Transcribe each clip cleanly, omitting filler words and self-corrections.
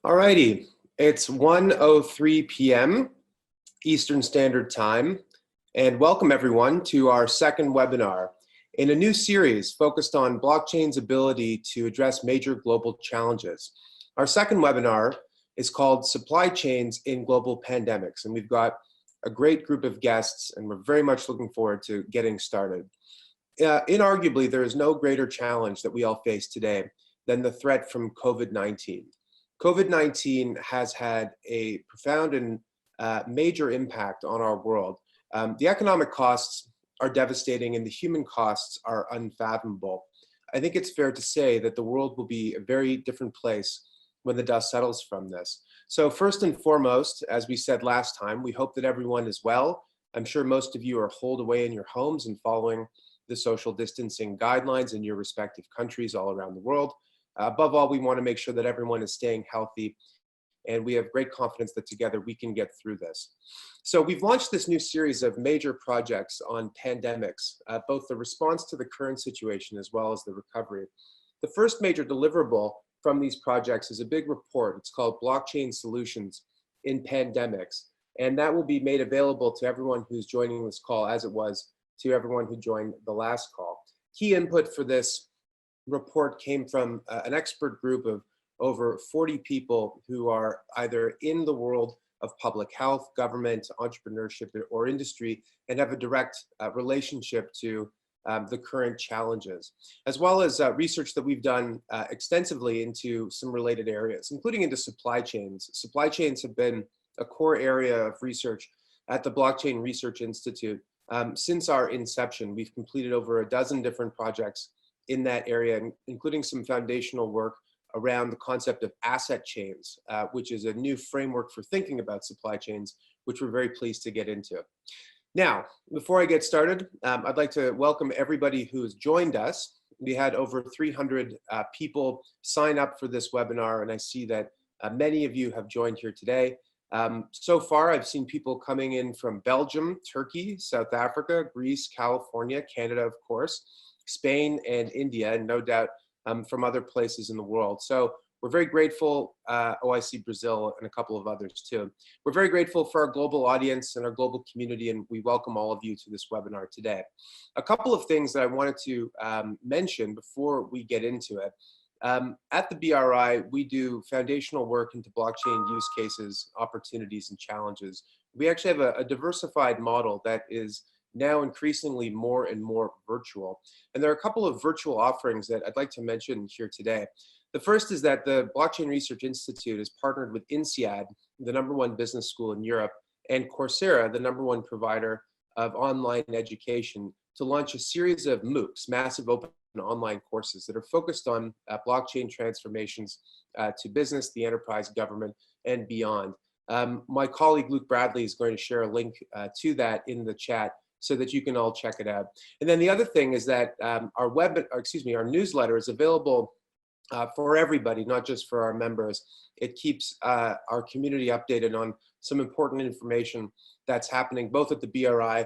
Alrighty, it's 1:03 p.m. Eastern Standard Time, and welcome everyone to our second webinar in a new series focused on blockchain's ability to address major global challenges. Our second webinar is called Supply Chains in Global Pandemics, and we've got a great group of guests, and we're very much looking forward to getting started. Inarguably, there is no greater challenge that we all face today than the threat from COVID-19. COVID-19 has had a profound and major impact on our world. The economic costs are devastating and the human costs are unfathomable. I think it's fair to say that the world will be a very different place when the dust settles from this. So first and foremost, as we said last time, we hope that everyone is well. I'm sure most of you are holed away in your homes and following the social distancing guidelines in your respective countries all around the world. Above all, we want to make sure that everyone is staying healthy, and we have great confidence that together we can get through this. So we've launched this new series of major projects on pandemics, both the response to the current situation as well as the recovery. The first major deliverable from these projects is a big report. It's called Blockchain Solutions in Pandemics, and that will be made available to everyone who's joining this call, as it was to everyone who joined the last call. Key input for this report came from an expert group of over 40 people who are either in the world of public health, government, entrepreneurship, or industry, and have a direct relationship to the current challenges, as well as research that we've done extensively into some related areas, including into supply chains. Supply chains have been a core area of research at the Blockchain Research Institute. Since our inception, we've completed over a dozen different projects in that area, including some foundational work around the concept of asset chains, which is a new framework for thinking about supply chains, which we're very pleased to get into. Now, before I get started, I'd like to welcome everybody who's joined us. We had over 300 people sign up for this webinar, and I see that many of you have joined here today. So far, I've seen people coming in from Belgium, Turkey, South Africa, Greece, California, Canada, of course, Spain and India, and no doubt from other places in the world. So we're very grateful. I see Brazil and a couple of others too. We're very grateful for our global audience and our global community, and we welcome all of you to this webinar today. A couple of things that I wanted to mention before we get into it. At the BRI, we do foundational work into blockchain use cases, opportunities, and challenges. We actually have a diversified model that is now increasingly more and more virtual. And there are a couple of virtual offerings that I'd like to mention here today. The first is that the Blockchain Research Institute has partnered with INSEAD, the #1 business school in Europe, and Coursera, the #1 provider of online education, to launch a series of MOOCs, massive open online courses that are focused on blockchain transformations to business, the enterprise, government, and beyond. My colleague Luke Bradley is going to share a link to that in the chat so that you can all check it out. And then the other thing is that our newsletter is available for everybody, not just for our members. It keeps our community updated on some important information that's happening both at the BRI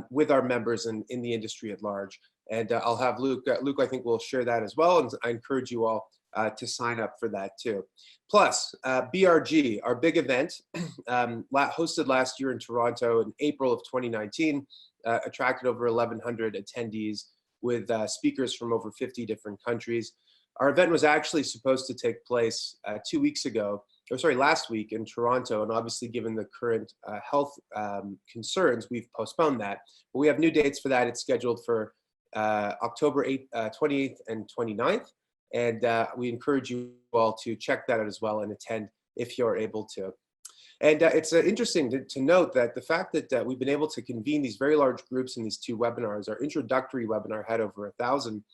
with our members and in the industry at large. And I'll have Luke, I think will share that as well, and I encourage you all to sign up for that too. Plus, BRG, our big event, hosted last year in Toronto in April of 2019, attracted over 1,100 attendees with speakers from over 50 different countries. Our event was actually supposed to take place last week in Toronto, and obviously given the current health concerns, we've postponed that. But we have new dates for that. It's scheduled for October 28th and 29th. And we encourage you all to check that out as well and attend if you're able to. And it's interesting to note that the fact that we've been able to convene these very large groups in these two webinars, our introductory webinar had over 1,000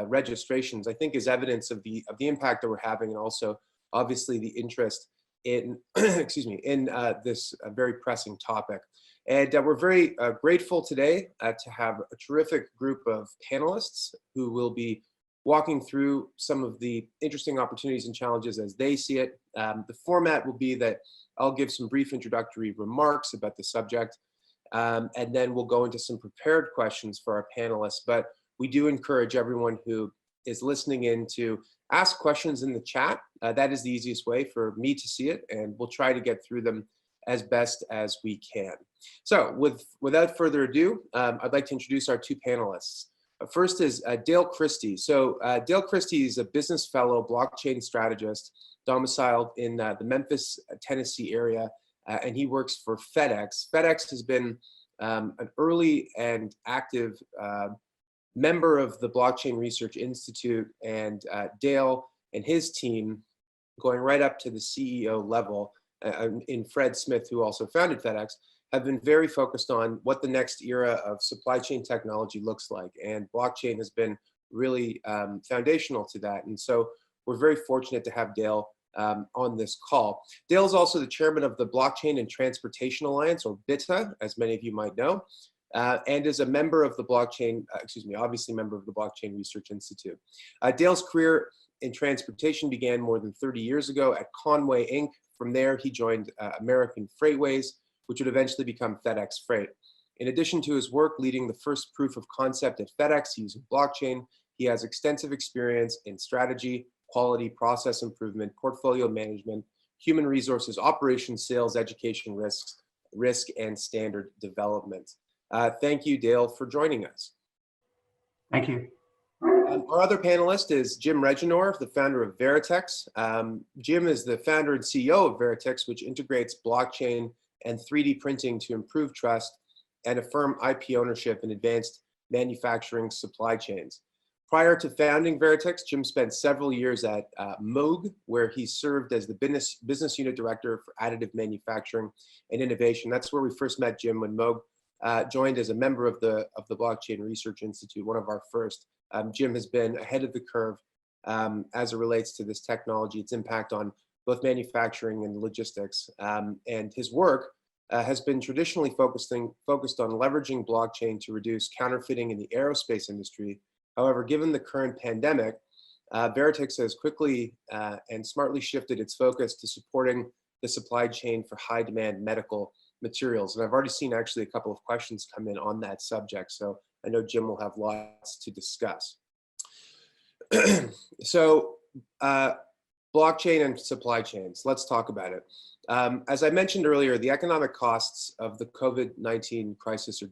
registrations, I think is evidence of the impact that we're having, and also obviously the interest in, in this very pressing topic. And we're very grateful today to have a terrific group of panelists who will be walking through some of the interesting opportunities and challenges as they see it. The format will be that I'll give some brief introductory remarks about the subject, and then we'll go into some prepared questions for our panelists. But we do encourage everyone who is listening in to ask questions in the chat. That is the easiest way for me to see it, and we'll try to get through them as best as we can. So without further ado, I'd like to introduce our two panelists. First is Dale Christie. So Dale Christie is a business fellow, blockchain strategist, domiciled in the Memphis, Tennessee area, and he works for FedEx. FedEx has been an early and active member of the Blockchain Research Institute, and Dale and his team, going right up to the CEO level, in Fred Smith, who also founded FedEx, have been very focused on what the next era of supply chain technology looks like. And blockchain has been really foundational to that. And so we're very fortunate to have Dale on this call. Dale is also the chairman of the Blockchain and Transportation Alliance, or BITA, as many of you might know, and is a member of the obviously member of the Blockchain Research Institute. Dale's career in transportation began more than 30 years ago at Conway Inc. From there, he joined American Freightways, which would eventually become FedEx Freight. In addition to his work leading the first proof of concept at FedEx using blockchain, he has extensive experience in strategy, quality, process improvement, portfolio management, human resources, operations, sales, education, risk, and standard development. Thank you, Dale, for joining us. Thank you. Our other panelist is Jim Regenor, the founder of Veritex. Jim is the founder and CEO of Veritex, which integrates blockchain and 3D printing to improve trust and affirm IP ownership in advanced manufacturing supply chains. Prior to founding Veritex, Jim spent several years at Moog, where he served as the business unit director for additive manufacturing and innovation. That's where we first met Jim, when Moog joined as a member of the Blockchain Research Institute, one of our first. Jim has been ahead of the curve as it relates to this technology, its impact on both manufacturing and logistics. And his work has been traditionally focused on leveraging blockchain to reduce counterfeiting in the aerospace industry. However, given the current pandemic, Veritex has quickly and smartly shifted its focus to supporting the supply chain for high demand medical materials. And I've already seen actually a couple of questions come in on that subject, so I know Jim will have lots to discuss. So blockchain and supply chains, let's talk about it. As I mentioned earlier, the economic costs of the COVID-19 crisis are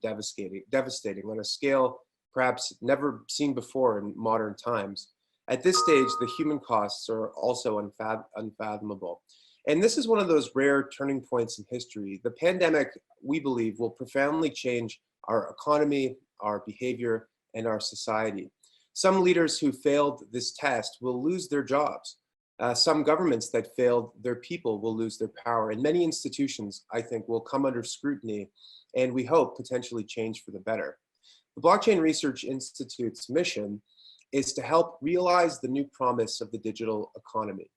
devastating on a scale perhaps never seen before in modern times. At this stage, the human costs are also unfathomable. And this is one of those rare turning points in history. The pandemic, we believe, will profoundly change our economy, our behavior, and our society. Some leaders who failed this test will lose their jobs. Some governments that failed their people will lose their power. And many institutions, I think, will come under scrutiny and we hope potentially change for the better. The Blockchain Research Institute's mission is to help realize the new promise of the digital economy.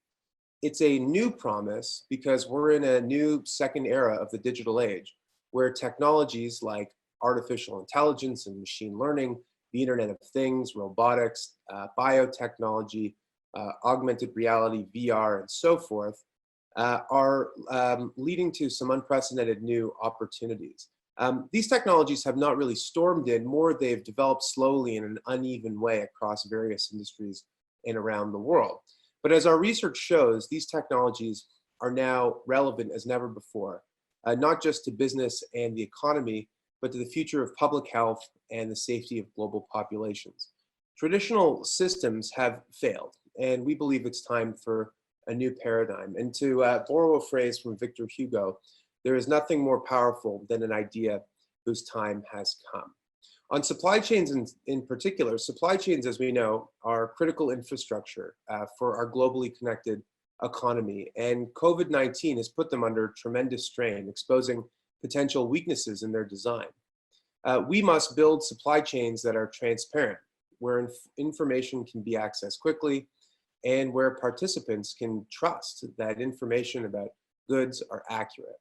It's a new promise because we're in a new second era of the digital age, where technologies like artificial intelligence and machine learning, the Internet of Things, robotics, biotechnology, augmented reality, VR, and so forth, are leading to some unprecedented new opportunities. These technologies have not really stormed in, more they've developed slowly in an uneven way across various industries and around the world. But as our research shows, these technologies are now relevant as never before, not just to business and the economy, but to the future of public health and the safety of global populations. Traditional systems have failed, and we believe it's time for a new paradigm. And to borrow a phrase from Victor Hugo, there is nothing more powerful than an idea whose time has come. On supply chains in particular, supply chains, as we know, are critical infrastructure for our globally connected economy, and COVID-19 has put them under tremendous strain, exposing potential weaknesses in their design. We must build supply chains that are transparent, where information can be accessed quickly, and where participants can trust that information about goods are accurate.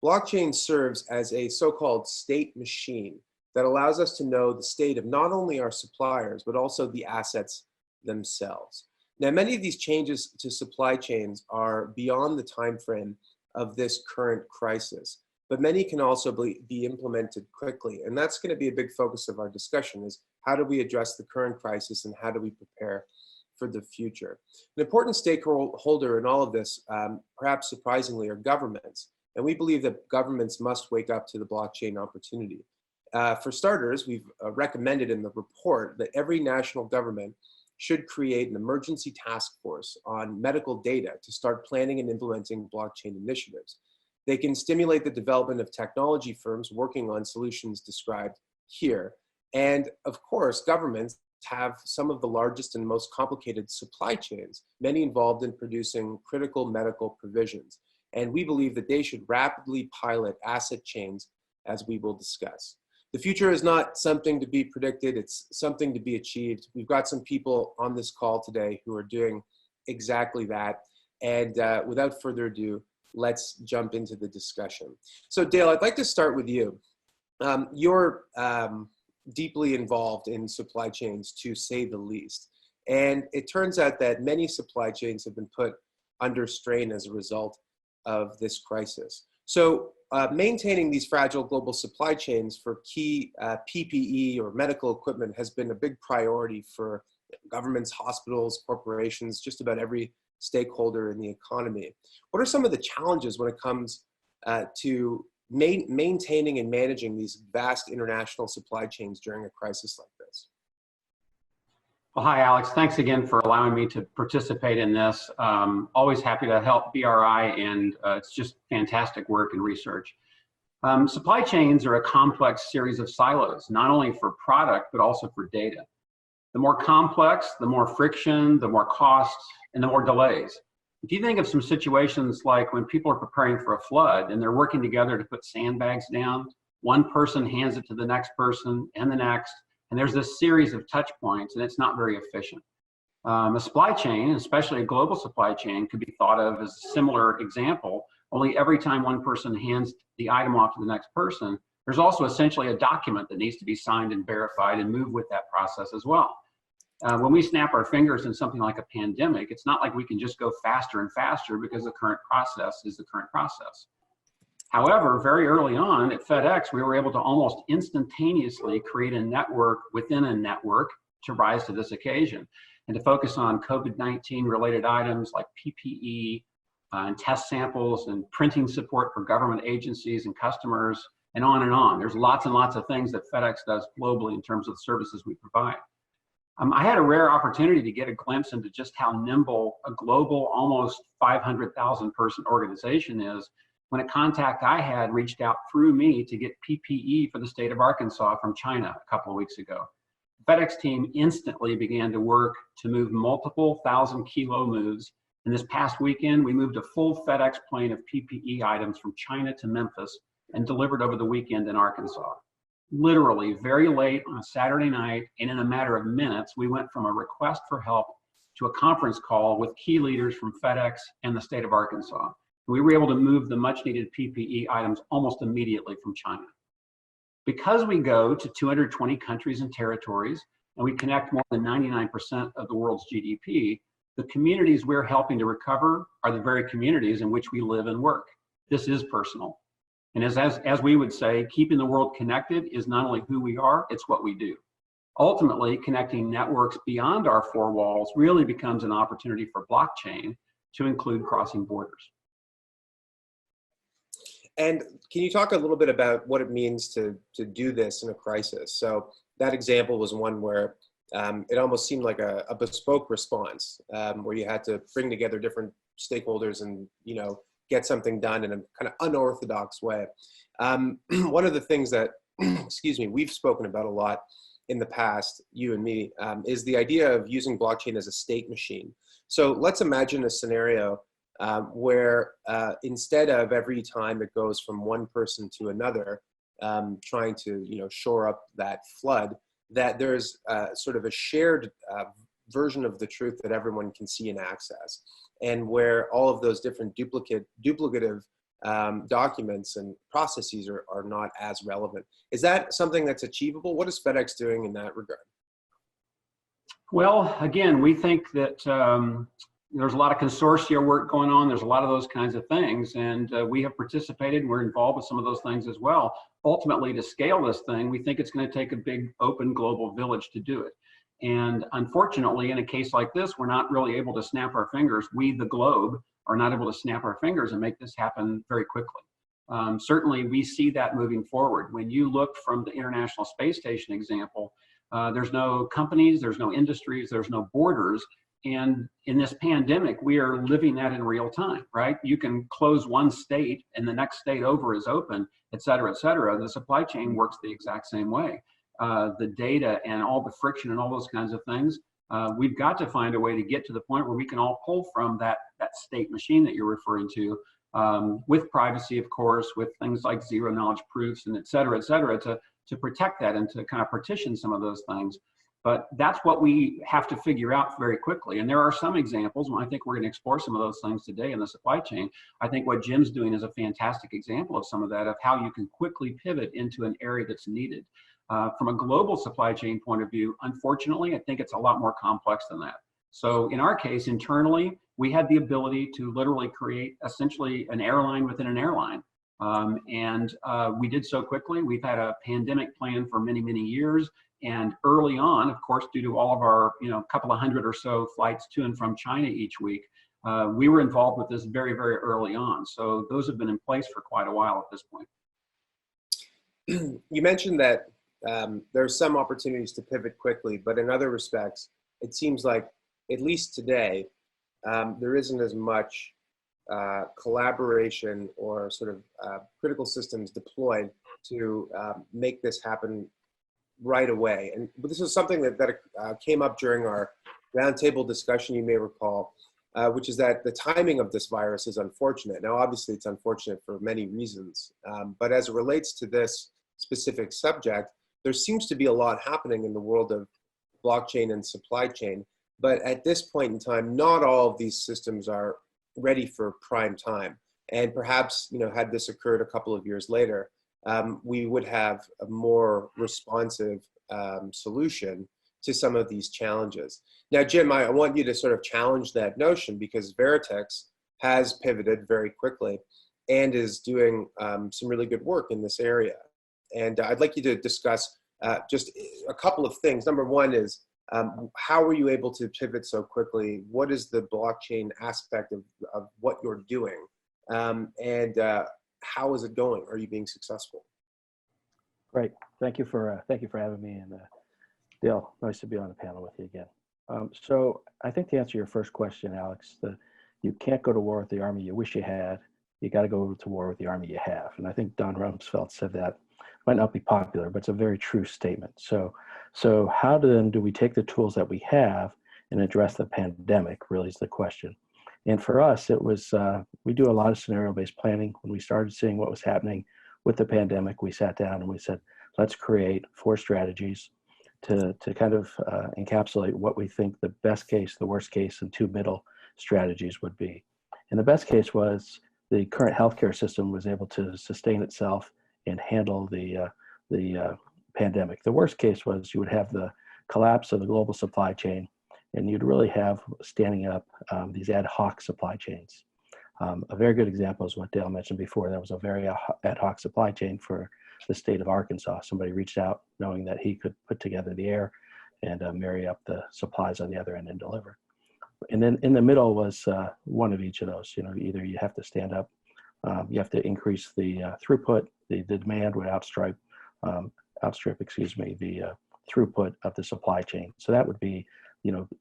Blockchain serves as a so-called state machine that allows us to know the state of not only our suppliers, but also the assets themselves. Now, many of these changes to supply chains are beyond the time frame of this current crisis. but many can also be implemented quickly. And that's going to be a big focus of our discussion, is how do we address the current crisis and how do we prepare for the future? An important stakeholder in all of this, perhaps surprisingly, are governments. And we believe that governments must wake up to the blockchain opportunity. For starters, we've recommended in the report that every national government should create an emergency task force on medical data to start planning and implementing blockchain initiatives. They can stimulate the development of technology firms working on solutions described here. And of course, governments have some of the largest and most complicated supply chains, many involved in producing critical medical provisions. And we believe that they should rapidly pilot asset chains, as we will discuss. The future is not something to be predicted, it's something to be achieved. We've got some people on this call today who are doing exactly that. And without further ado, let's jump into the discussion. So Dale, I'd like to start with you. You're deeply involved in supply chains, to say the least. And it turns out that many supply chains have been put under strain as a result of this crisis. So maintaining these fragile global supply chains for key PPE or medical equipment has been a big priority for governments, hospitals, corporations, just about every stakeholder in the economy. What are some of the challenges when it comes to maintaining and managing these vast international supply chains during a crisis like this? Well, hi, Alex. Thanks again for allowing me to participate in this. Always happy to help BRI, and it's just fantastic work and research. Supply chains are a complex series of silos, not only for product, but also for data. The more complex, the more friction, the more costs, and the more delays. If you think of some situations like when people are preparing for a flood and they're working together to put sandbags down, one person hands it to the next person and the next, and there's this series of touch points, and it's not very efficient. A supply chain, especially a global supply chain, could be thought of as a similar example, only every time one person hands the item off to the next person, there's also essentially a document that needs to be signed and verified and move with that process as well. When we snap our fingers in something like a pandemic, it's not like we can just go faster and faster because the current process is the current process. However, very early on at FedEx, we were able to almost instantaneously create a network within a network to rise to this occasion and to focus on COVID-19 related items like PPE and test samples and printing support for government agencies and customers, and on and on. There's lots and lots of things that FedEx does globally in terms of the services we provide. I had a rare opportunity to get a glimpse into just how nimble a global, almost 500,000 person organization is when a contact I had reached out through me to get PPE for the state of Arkansas from China a couple of weeks ago. The FedEx team instantly began to work to move multiple 1,000-kilo moves. And this past weekend, we moved a full FedEx plane of PPE items from China to Memphis and delivered over the weekend in Arkansas. Literally very late on a Saturday night, and in a matter of minutes, we went from a request for help to a conference call with key leaders from FedEx and the state of Arkansas. We were able to move the much needed PPE items almost immediately from China. Because we go to 220 countries and territories, and we connect more than 99% of the world's GDP, the communities we're helping to recover are the very communities in which we live and work. This is personal. And as we would say, keeping the world connected is not only who we are, it's what we do. Ultimately, connecting networks beyond our four walls really becomes an opportunity for blockchain to include crossing borders. And can you talk a little bit about what it means to do this in a crisis? So that example was one where it almost seemed like a bespoke response, where you had to bring together different stakeholders and get something done in a kind of unorthodox way. One of the things that, excuse me, we've spoken about a lot in the past, you and me, is the idea of using blockchain as a state machine. So let's imagine a scenario where instead of every time it goes from one person to another, trying to shore up that flood, that there's sort of a shared version of the truth that everyone can see and access, and where all of those different duplicative documents and processes are not as relevant. Is that something that's achievable? What is FedEx doing in that regard? Well, again, we think that there's a lot of consortia work going on. There's a lot of those kinds of things. And we have participated and we're involved with some of those things as well. Ultimately, to scale this thing, we think it's going to take a big open global village to do it. And unfortunately, in a case like this, we're not really able to snap our fingers. We, the globe, are not able to snap our fingers and make this happen very quickly. Certainly, we see that moving forward. When you look from the International Space Station example, there's no companies, there's no industries, there's no borders. And in this pandemic, we are living that in real time, right? You can close one state and the next state over is open, et cetera, et cetera. The supply chain works the exact same way. The data and all the friction and all those kinds of things, we've got to find a way to get to the point where we can all pull from that state machine that you're referring to, with privacy, of course, with things like zero knowledge proofs and et cetera, to protect that and to kind of partition some of those things. But that's what we have to figure out very quickly. And there are some examples, and I think we're going to explore some of those things today in the supply chain. I think what Jim's doing is a fantastic example of some of that, of how you can quickly pivot into an area that's needed. From a global supply chain point of view, unfortunately, I think it's a lot more complex than that. So in our case, internally, we had the ability to literally create essentially an airline within an airline. We did so quickly. We've had a pandemic plan for many, many years. And early on, of course, due to all of our, couple of hundred or so flights to and from China each week, we were involved with this very, very early on. So those have been in place for quite a while at this point. You mentioned that there are some opportunities to pivot quickly, but in other respects, it seems like, at least today, there isn't as much collaboration or sort of critical systems deployed to make this happen right away. And this is something that came up during our roundtable discussion, you may recall, which is that the timing of this virus is unfortunate. Now, obviously, it's unfortunate for many reasons, but as it relates to this specific subject, there seems to be a lot happening in the world of blockchain and supply chain. But at this point in time, not all of these systems are ready for prime time. And perhaps, had this occurred a couple of years later, we would have a more responsive solution to some of these challenges. Now, Jim, I want you to sort of challenge that notion, because Veritex has pivoted very quickly and is doing some really good work in this area. And I'd like you to discuss just a couple of things. Number one is, how were you able to pivot so quickly? What is the blockchain aspect of what you're doing? How is it going? Are you being successful? Great. Thank you for having me. And Dale, nice to be on the panel with you again. So I think to answer your first question, Alex, you can't go to war with the army you wish you had. You got to go to war with the army you have. And I think Don Rumsfeld said that. Might not be popular, but it's a very true statement. So how then do we take the tools that we have and address the pandemic, really is the question. And for us, it was, we do a lot of scenario-based planning. When we started seeing what was happening with the pandemic, we sat down and we said, let's create 4 strategies to kind of encapsulate what we think the best case, the worst case, and 2 middle strategies would be. And the best case was the current healthcare system was able to sustain itself and handle the pandemic. The worst case was you would have the collapse of the global supply chain, and you'd really have standing up these ad hoc supply chains. A very good example is what Dale mentioned before. That was a very ad hoc supply chain for the state of Arkansas. Somebody reached out knowing that he could put together the air and marry up the supplies on the other end and deliver. And then in the middle was one of each of those. Either you have to stand up, you have to increase the throughput. The demand would outstrip the throughput of the supply chain. So that would be,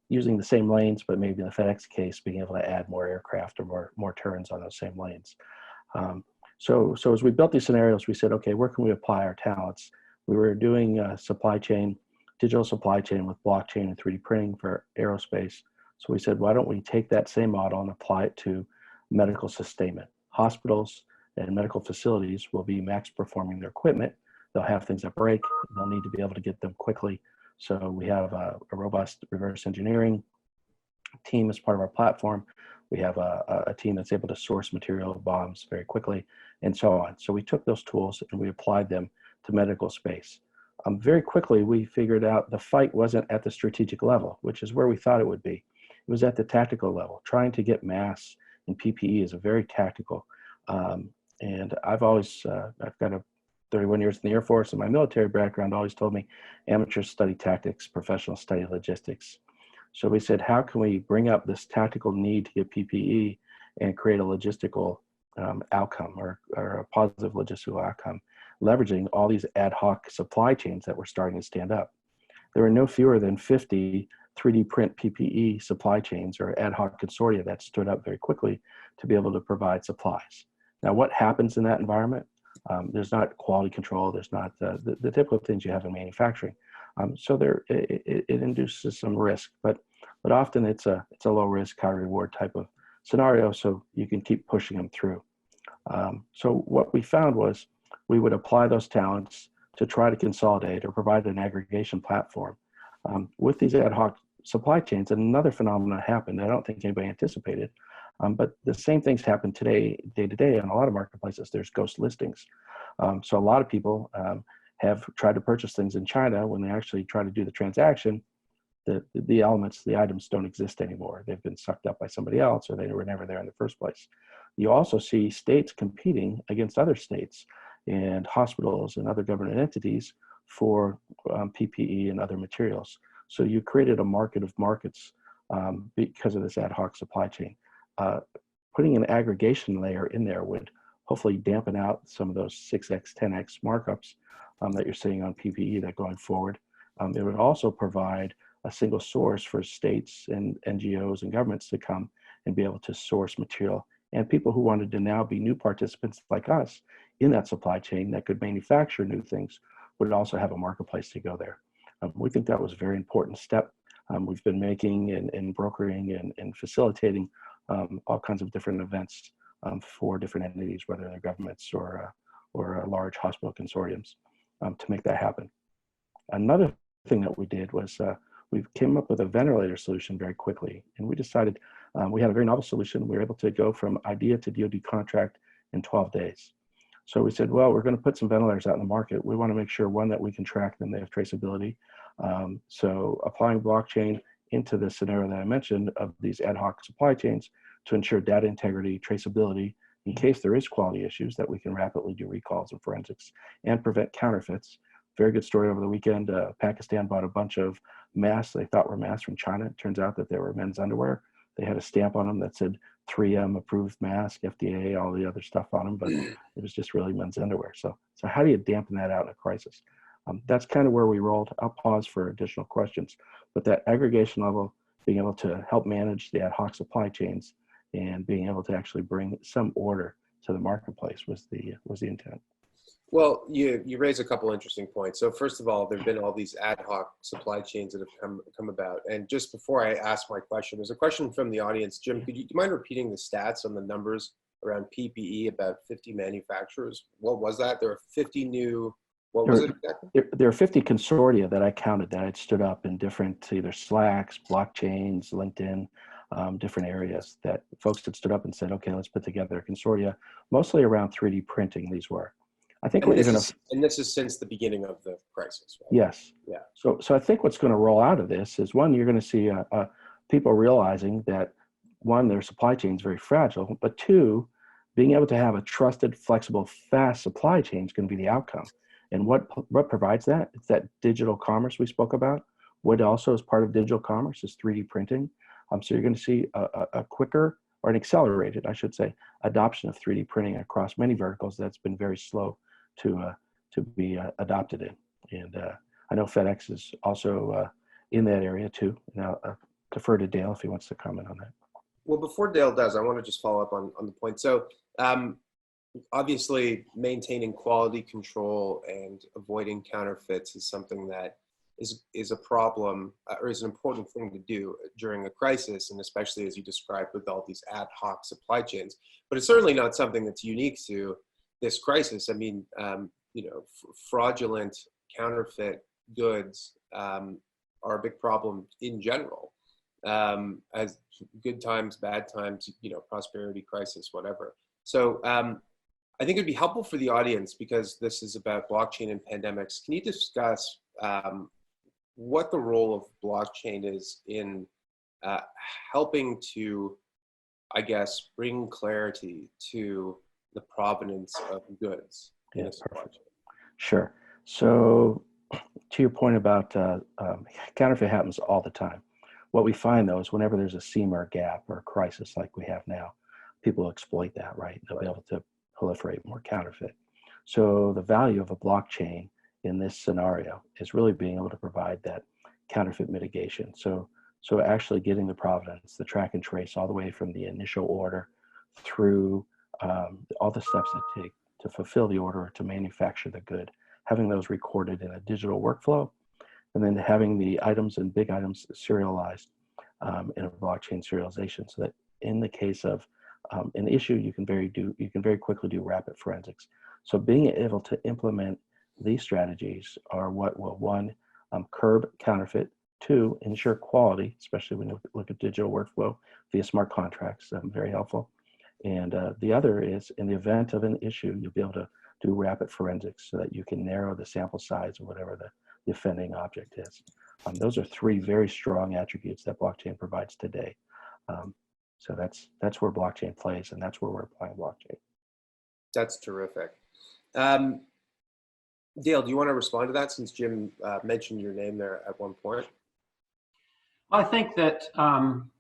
using the same lanes, but maybe in the FedEx case, being able to add more aircraft or more turns on those same lanes. So as we built these scenarios, we said, okay, where can we apply our talents? We were doing supply chain, digital supply chain with blockchain and 3D printing for aerospace. So we said, why don't we take that same model and apply it to medical sustainment? Hospitals and medical facilities will be max performing their equipment. They'll have things that break. They'll need to be able to get them quickly. So we have a robust reverse engineering team as part of our platform. We have a team that's able to source material, bombs very quickly, and so on. So we took those tools and we applied them to medical space. Very quickly, we figured out the fight wasn't at the strategic level, which is where we thought it would be. It was at the tactical level. Trying to get masks and PPE is a very tactical. And I've got 31 years in the Air Force, and my military background always told me amateurs study tactics, professionals study logistics. So we said, how can we bring up this tactical need to get PPE and create a logistical outcome or a positive logistical outcome, leveraging all these ad hoc supply chains that we're starting to stand up. There are no fewer than 50 3D print PPE supply chains or ad hoc consortia that stood up very quickly to be able to provide supplies. Now, what happens in that environment? There's not quality control. There's not the typical things you have in manufacturing. So it induces some risk, but often it's a low risk, high reward type of scenario. So you can keep pushing them through. So what we found was we would apply those talents to try to consolidate or provide an aggregation platform. With these ad hoc supply chains, another phenomenon happened that I don't think anybody anticipated, but the same things happen today, day to day, on a lot of marketplaces. There's ghost listings. So a lot of people have tried to purchase things in China. When they actually try to do the transaction, the elements, the items don't exist anymore. They've been sucked up by somebody else, or they were never there in the first place. You also see states competing against other states and hospitals and other government entities for PPE and other materials. So you created a market of markets because of this ad hoc supply chain. Putting an aggregation layer in there would hopefully dampen out some of those 6x, 10x markups that you're seeing on PPE that going forward. It would also provide a single source for states and NGOs and governments to come and be able to source material. And people who wanted to now be new participants like us in that supply chain that could manufacture new things would also have a marketplace to go there. We think that was a very important step. We've been making and brokering and facilitating all kinds of different events for different entities, whether they're governments or large hospital consortiums, to make that happen. Another thing that we did was we came up with a ventilator solution very quickly, and we decided we had a very novel solution. We were able to go from idea to DoD contract in 12 days. So we said, well, we're going to put some ventilators out in the market. We want to make sure, one, that we can track them, they have traceability. So applying blockchain into the scenario that I mentioned of these ad hoc supply chains to ensure data integrity, traceability, in case there is quality issues, that we can rapidly do recalls and forensics and prevent counterfeits. Very good story over the weekend. Pakistan bought a bunch of masks they thought were masks from China. It turns out that they were men's underwear. They had a stamp on them that said 3M approved mask, FDA, all the other stuff on them, but it was just really men's underwear. So how do you dampen that out in a crisis? That's kind of where we rolled. I'll pause for additional questions, but that aggregation level, being able to help manage the ad hoc supply chains and being able to actually bring some order to the marketplace was the intent. Well, you raise a couple interesting points. So first of all, there have been all these ad hoc supply chains that have come about. And just before I ask my question, there's a question from the audience. Jim, do you mind repeating the stats on the numbers around PPE, about 50 manufacturers? What was that? There are 50 new, what was it exactly? There are 50 consortia that I counted that had stood up in different, either Slacks, blockchains, LinkedIn, different areas that folks had stood up and said, okay, let's put together a consortia, mostly around 3D printing these were. I think and this is since the beginning of the crisis, right? Yes. Yeah. So I think what's going to roll out of this is, one, you're going to see people realizing that, one, their supply chain is very fragile, but two, being able to have a trusted, flexible, fast supply chain is going to be the outcome. And what provides that? It's that digital commerce we spoke about. What also is part of digital commerce is 3D printing. So you're going to see a quicker, or an accelerated, I should say, adoption of 3D printing across many verticals that's been very slow to be adopted in. And I know FedEx is also in that area too. Now, defer to Dale if he wants to comment on that. Well, before Dale does, I want to just follow up on the point. So obviously maintaining quality control and avoiding counterfeits is something that is a problem, or is an important thing to do during a crisis, and especially as you described with all these ad hoc supply chains. But it's certainly not something that's unique to this crisis. I mean, fraudulent counterfeit goods are a big problem in general, as good times, bad times, prosperity, crisis, whatever. So I think it'd be helpful for the audience, because this is about blockchain and pandemics. Can you discuss what the role of blockchain is in helping to, I guess, bring clarity to the provenance of goods in Yeah, a supply perfect. chain. Sure. So to your point about counterfeit happens all the time. What we find though is whenever there's a seam or a gap or a crisis like we have now, people exploit that, right? They'll be able to proliferate more counterfeit. So the value of a blockchain in this scenario is really being able to provide that counterfeit mitigation. So actually getting the provenance, the track and trace all the way from the initial order through all the steps that take to fulfill the order or to manufacture the good, having those recorded in a digital workflow, and then having the items and big items serialized in a blockchain serialization, so that in the case of an issue, you can very quickly do rapid forensics. So being able to implement these strategies are what will, one, curb counterfeit, two, ensure quality, especially when you look at digital workflow via smart contracts, very helpful. And the other is, in the event of an issue, you'll be able to do rapid forensics so that you can narrow the sample size of whatever the offending object is. Those are three very strong attributes that blockchain provides today. So that's where blockchain plays, and that's where we're applying blockchain. That's terrific. Dale, do you want to respond to that, since Jim mentioned your name there at one point? I think that from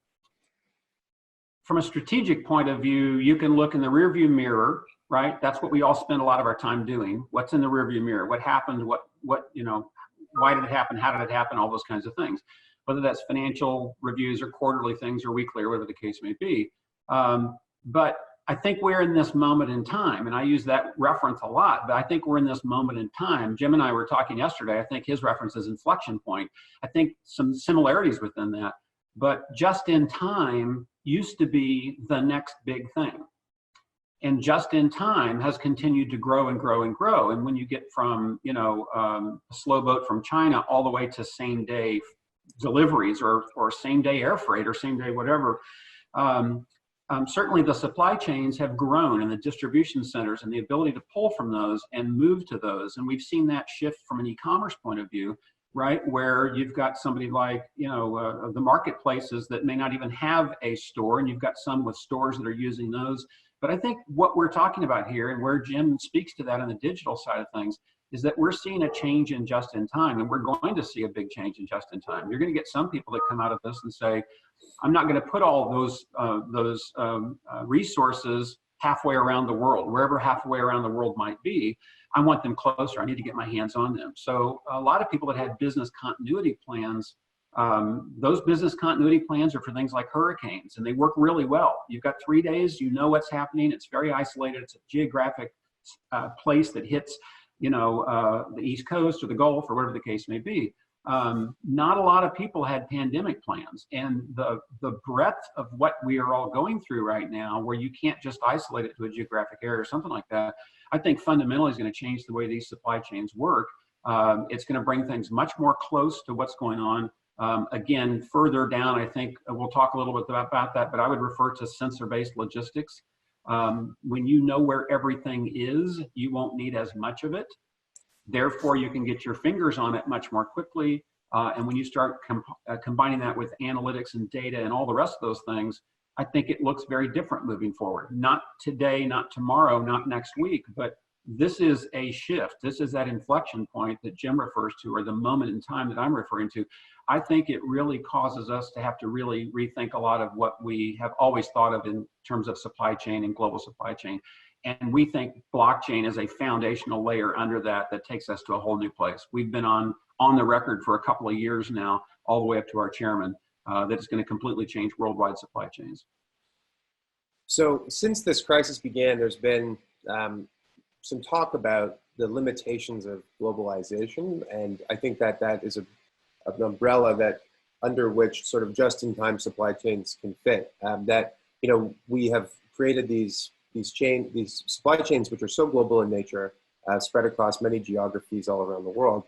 a strategic point of view, you can look in the rearview mirror, right? That's what we all spend a lot of our time doing. What's in the rearview mirror? What happened? What you know? Why did it happen? How did it happen? All those kinds of things. Whether that's financial reviews or quarterly things or weekly or whatever the case may be. But I think we're in this moment in time, and I use that reference a lot, but I think we're in this moment in time. Jim and I were talking yesterday. I think his reference is inflection point. I think some similarities within that, but just in time used to be the next big thing. And just in time has continued to grow and grow and grow. And when you get from, a slow boat from China all the way to same day deliveries or same day air freight or same day whatever, certainly the supply chains have grown, and the distribution centers and the ability to pull from those and move to those. And we've seen that shift from an e-commerce point of view, right? Where you've got somebody like, the marketplaces that may not even have a store, and you've got some with stores that are using those. But I think what we're talking about here, and where Jim speaks to that on the digital side of things, is that we're seeing a change in just in time, and we're going to see a big change in just in time. You're going to get some people that come out of this and say, I'm not going to put all those resources halfway around the world, wherever halfway around the world might be. I want them closer. I need to get my hands on them. So a lot of people that had business continuity plans, those business continuity plans are for things like hurricanes, and they work really well. You've got 3 days, you know what's happening. It's very isolated. It's a geographic place that hits, the East Coast or the Gulf or whatever the case may be. Not a lot of people had pandemic plans, and the breadth of what we are all going through right now, where you can't just isolate it to a geographic area or something like that, I think fundamentally is going to change the way these supply chains work. It's going to bring things much more close to what's going on. Again, further down, I think we'll talk a little bit about that, but I would refer to sensor-based logistics. When you know where everything is, you won't need as much of it. Therefore, you can get your fingers on it much more quickly. And when you start combining that with analytics and data and all the rest of those things, I think it looks very different moving forward. Not today, not tomorrow, not next week, but this is a shift. This is that inflection point that Jim refers to, or the moment in time that I'm referring to. I think it really causes us to have to really rethink a lot of what we have always thought of in terms of supply chain and global supply chain. And we think blockchain is a foundational layer under that takes us to a whole new place. We've been on the record for a couple of years now, all the way up to our chairman, that it's going to completely change worldwide supply chains. So since this crisis began, there's been some talk about the limitations of globalization. And I think that is an umbrella that under which sort of just-in-time supply chains can fit. We have created these supply chains which are so global in nature, spread across many geographies all around the world.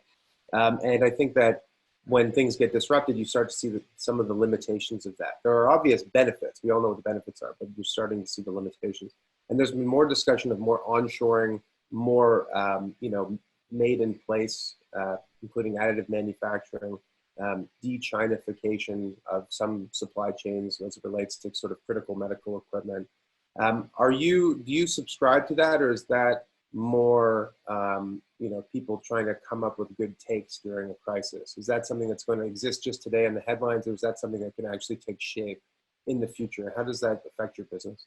And I think that when things get disrupted, you start to see some of the limitations of that. There are obvious benefits. We all know what the benefits are, but you're starting to see the limitations. And there's been more discussion of more onshoring, more made in place, including additive manufacturing de-Chinification of some supply chains as it relates to sort of critical medical equipment. Do you subscribe to that, or is that more, people trying to come up with good takes during a crisis? Is that something that's going to exist just today in the headlines, or is that something that can actually take shape in the future? How does that affect your business?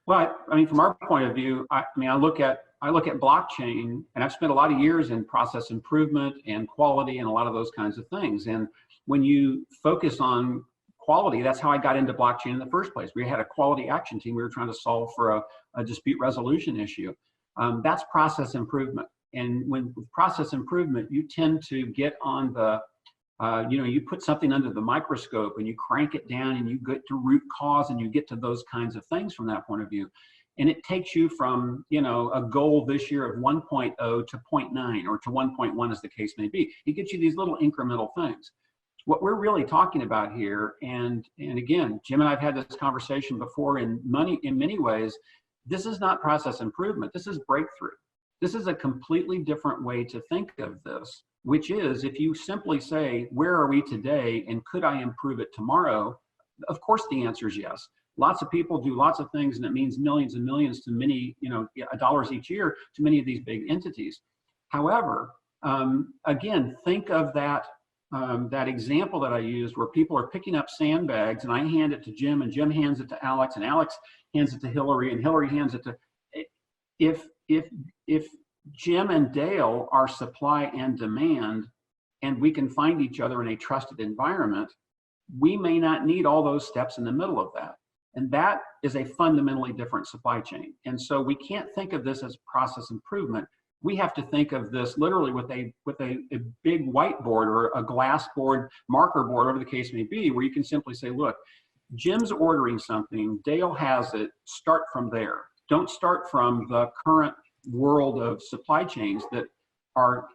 Well, I mean, from our point of view, I look at blockchain, and I've spent a lot of years in process improvement and quality and a lot of those kinds of things. And when you focus on quality, that's how I got into blockchain in the first place. We had a quality action team. We were trying to solve for a dispute resolution issue. That's process improvement. And with process improvement, you tend to get on the you put something under the microscope and you crank it down and you get to root cause and you get to those kinds of things from that point of view. And it takes you from, a goal this year of 1.0 to 0.9 or to 1.1 as the case may be. It gets you these little incremental things. What we're really talking about here, and again, Jim and I've had this conversation before in many ways, this is not process improvement, this is breakthrough. This is a completely different way to think of this, which is if you simply say, where are we today and could I improve it tomorrow? Of course the answer is yes. Lots of people do lots of things and it means millions and millions to many, dollars each year to many of these big entities. However, again, think of that example that I used where people are picking up sandbags and I hand it to Jim and Jim hands it to Alex and Alex hands it to Hillary and Hillary hands it to, if Jim and Dale are supply and demand and we can find each other in a trusted environment, we may not need all those steps in the middle of that. And that is a fundamentally different supply chain. And so we can't think of this as process improvement. We have to think of this literally with a big whiteboard or a glass board, marker board, whatever the case may be, where you can simply say, look, Jim's ordering something, Dale has it, start from there. Don't start from the current world of supply chains that are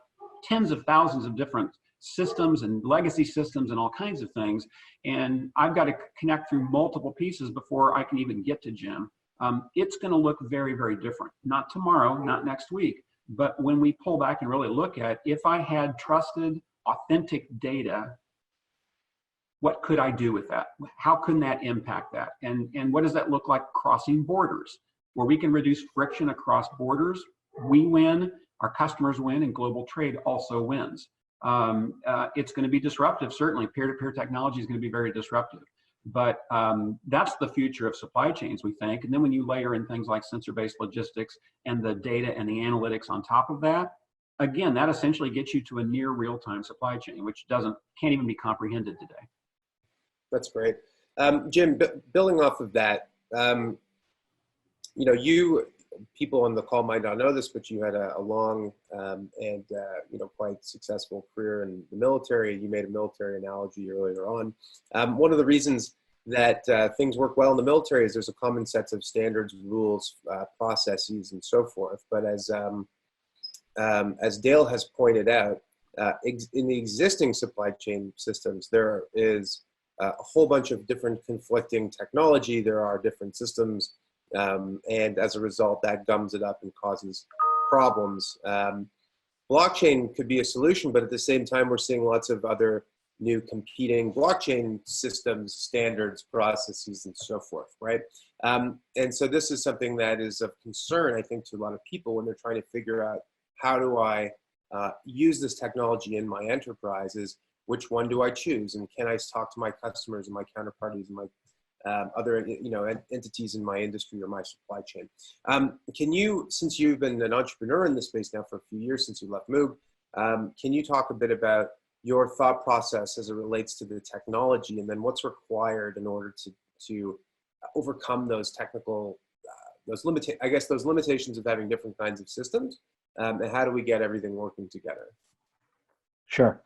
tens of thousands of different systems and legacy systems and all kinds of things. And I've got to connect through multiple pieces before I can even get to Jim. It's going to look very, very different. Not tomorrow, not next week, but when we pull back and really look at, if I had trusted, authentic data, what could I do with that? How can that impact that? And what does that look like crossing borders? Where we can reduce friction across borders, we win, our customers win, and global trade also wins. It's going to be disruptive, certainly. Peer-to-peer technology is going to be very disruptive. But that's the future of supply chains, we think. And then when you layer in things like sensor-based logistics and the data and the analytics on top of that, again, that essentially gets you to a near real-time supply chain, which can't even be comprehended today. That's great. Jim, building off of that, people on the call might not know this, but you had a long and quite successful career in the military. You made a military analogy earlier on. One of the reasons that things work well in the military is there's a common set of standards, rules, processes, and so forth. But as Dale has pointed out, in the existing supply chain systems, there is a whole bunch of different conflicting technology. There are different systems. And as a result, that gums it up and causes problems. Blockchain could be a solution, but at the same time, we're seeing lots of other new competing blockchain systems, standards, processes, and so forth, right? And so this is something that is of concern, I think, to a lot of people when they're trying to figure out, how do I use this technology in my enterprises? Which one do I choose? And can I talk to my customers and my counterparties and my other entities in my industry or my supply chain? Can you, since you've been an entrepreneur in this space now for a few years since you left Moog, can you talk a bit about your thought process as it relates to the technology, and then what's required in order to overcome those technical, those limitations of having different kinds of systems, and how do we get everything working together? Sure.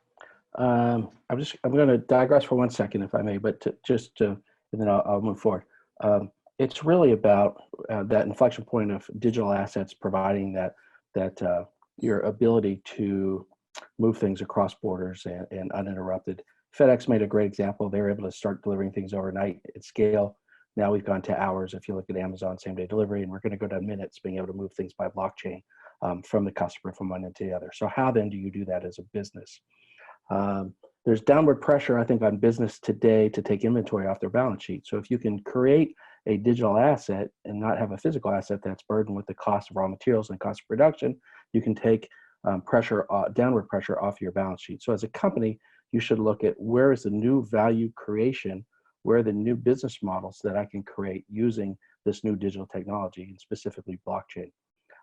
I'm going to digress for 1 second, if I may, but and then I'll move forward. It's really about that inflection point of digital assets providing that your ability to move things across borders and uninterrupted. FedEx made a great example. They were able to start delivering things overnight at scale. Now we've gone to hours. If you look at Amazon same-day delivery, and we're going to go to minutes, being able to move things by blockchain from the customer from one end to the other. So how then do you do that as a business? There's downward pressure, I think, on business today to take inventory off their balance sheet. So if you can create a digital asset and not have a physical asset that's burdened with the cost of raw materials and cost of production, you can take downward pressure off your balance sheet. So as a company, you should look at where is the new value creation, where are the new business models that I can create using this new digital technology, and specifically blockchain.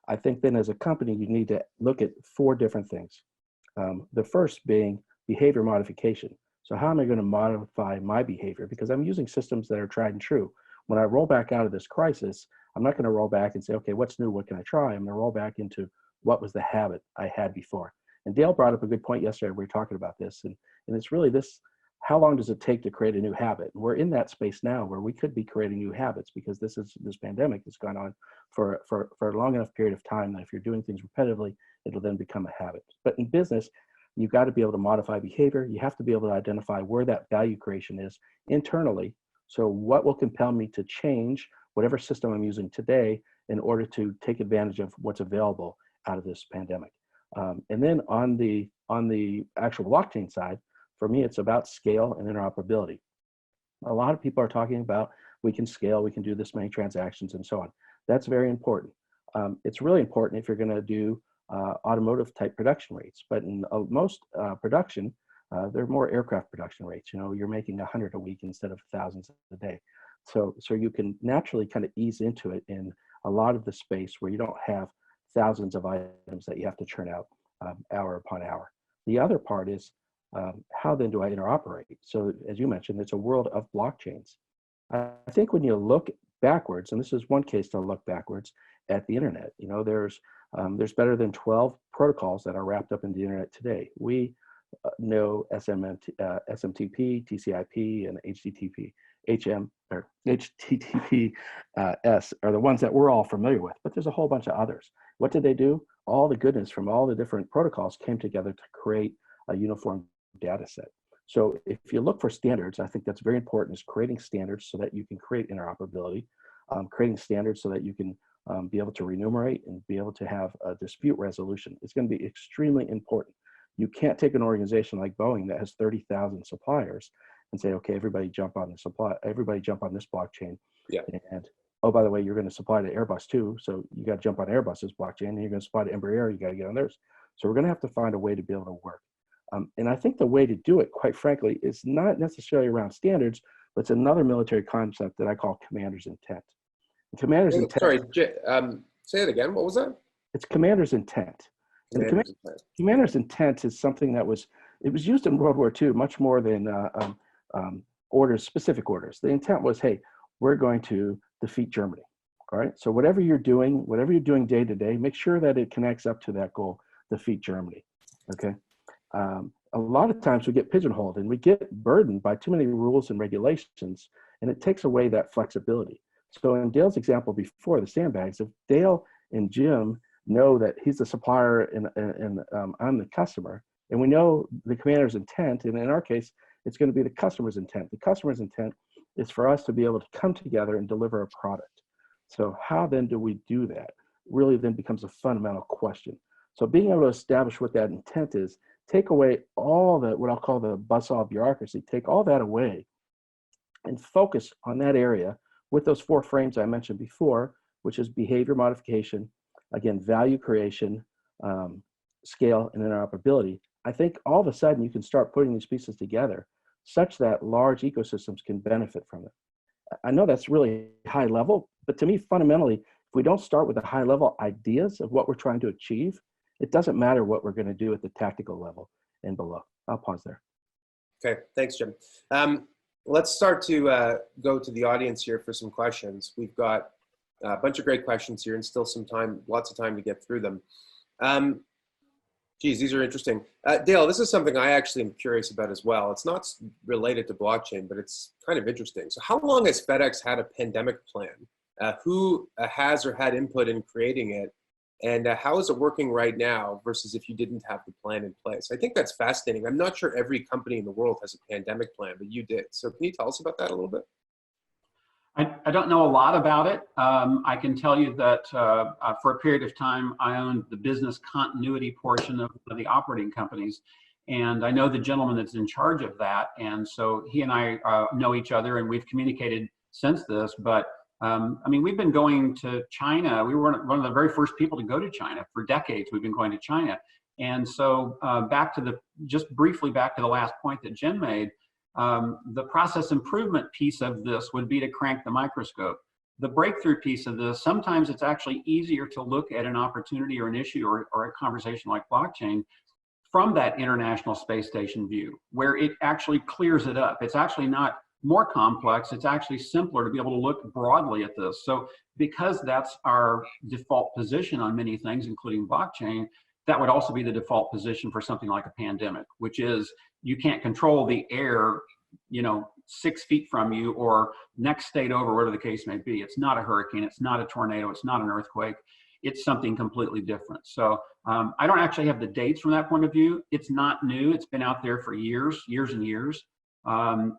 I think then as a company, you need to look at 4 different things. The first being behavior modification. So how am I going to modify my behavior? Because I'm using systems that are tried and true. When I roll back out of this crisis, I'm not going to roll back and say, okay, what's new? What can I try? I'm going to roll back into what was the habit I had before. And Dale brought up a good point yesterday. We were talking about this, and it's really this, how long does it take to create a new habit? And we're in that space now where we could be creating new habits, because this pandemic has gone on for a long enough period of time that if you're doing things repetitively, it'll then become a habit. But in business, you've got to be able to modify behavior. You have to be able to identify where that value creation is internally. So what will compel me to change whatever system I'm using today in order to take advantage of what's available out of this pandemic? And then on the actual blockchain side, for me, it's about scale and interoperability. A lot of people are talking about we can scale, we can do this many transactions and so on. That's very important. It's really important if you're going to do automotive type production rates, but in most production, they're more aircraft production rates. You know, you're making 100 a week instead of thousands a day. So you can naturally kind of ease into it in a lot of the space where you don't have thousands of items that you have to churn out hour upon hour. The other part is how then do I interoperate? So as you mentioned, it's a world of blockchains. I think when you look backwards, and this is one case to look backwards at the internet, you know, there's better than 12 protocols that are wrapped up in the internet today. We know SMTP, TCP, and HTTPS are the ones that we're all familiar with, but there's a whole bunch of others. What did they do? All the goodness from all the different protocols came together to create a uniform data set. So if you look for standards, I think that's very important, is creating standards so that you can create interoperability, creating standards so that you can be able to remunerate and be able to have a dispute resolution. It's going to be extremely important. You can't take an organization like Boeing that has 30,000 suppliers and say, okay, everybody jump on this blockchain. Yeah. And oh, by the way, you're going to supply to Airbus too, so you got to jump on Airbus's blockchain, and you're going to supply to Embraer, you got to get on theirs. So we're going to have to find a way to be able to work. And I think the way to do it, quite frankly, is not necessarily around standards, but it's another military concept that I call commander's intent. And commander's intent. Sorry, say it again. What was that? It's commander's intent. And commander's intent is something that was used in World War II much more than orders, specific orders. The intent was, hey, we're going to defeat Germany. All right. So whatever you're doing day to day, make sure that it connects up to that goal, defeat Germany. Okay. A lot of times we get pigeonholed and we get burdened by too many rules and regulations, and it takes away that flexibility. So in Dale's example before, the sandbags, if Dale and Jim know that he's the supplier and I'm the customer, and we know the commander's intent, and in our case, it's going to be the customer's intent. The customer's intent is for us to be able to come together and deliver a product. So how then do we do that? Really then becomes a fundamental question. So being able to establish what that intent is, take away all the, what I'll call the buzzsaw bureaucracy, take all that away and focus on that area with those 4 frames I mentioned before, which is behavior modification, again, value creation, scale, and interoperability. I think all of a sudden you can start putting these pieces together such that large ecosystems can benefit from it. I know that's really high level, but to me, fundamentally, if we don't start with the high level ideas of what we're trying to achieve, it doesn't matter what we're going to do at the tactical level and below. I'll pause there. Okay, thanks, Jim. Let's start to go to the audience here for some questions. We've got a bunch of great questions here and still some time, lots of time to get through them. Geez, these are interesting. Dale, this is something I actually am curious about as well. It's not related to blockchain, but it's kind of interesting. So how long has FedEx had a pandemic plan? Who has or had input in creating it? And how is it working right now versus if you didn't have the plan in place? I think that's fascinating. I'm not sure every company in the world has a pandemic plan, but you did. So can you tell us about that a little bit? I don't know a lot about it. I can tell you that for a period of time, I owned the business continuity portion of the operating companies. And I know the gentleman that's in charge of that. And so he and I know each other, and we've communicated since this. But I mean, we've been going to China. We were one of the very first people to go to China. For decades, we've been going to China. And so just briefly back to the last point that Jim made, the process improvement piece of this would be to crank the microscope. The breakthrough piece of this, sometimes it's actually easier to look at an opportunity or an issue or a conversation like blockchain from that International Space Station view, where it actually clears it up. It's actually not more complex, it's actually simpler to be able to look broadly at this. So because that's our default position on many things, including blockchain, that would also be the default position for something like a pandemic, which is you can't control the air, 6 feet from you or next state over, whatever the case may be. It's not a hurricane, it's not a tornado, it's not an earthquake. It's something completely different. So I don't actually have the dates from that point of view. It's not new. It's been out there for years and years. From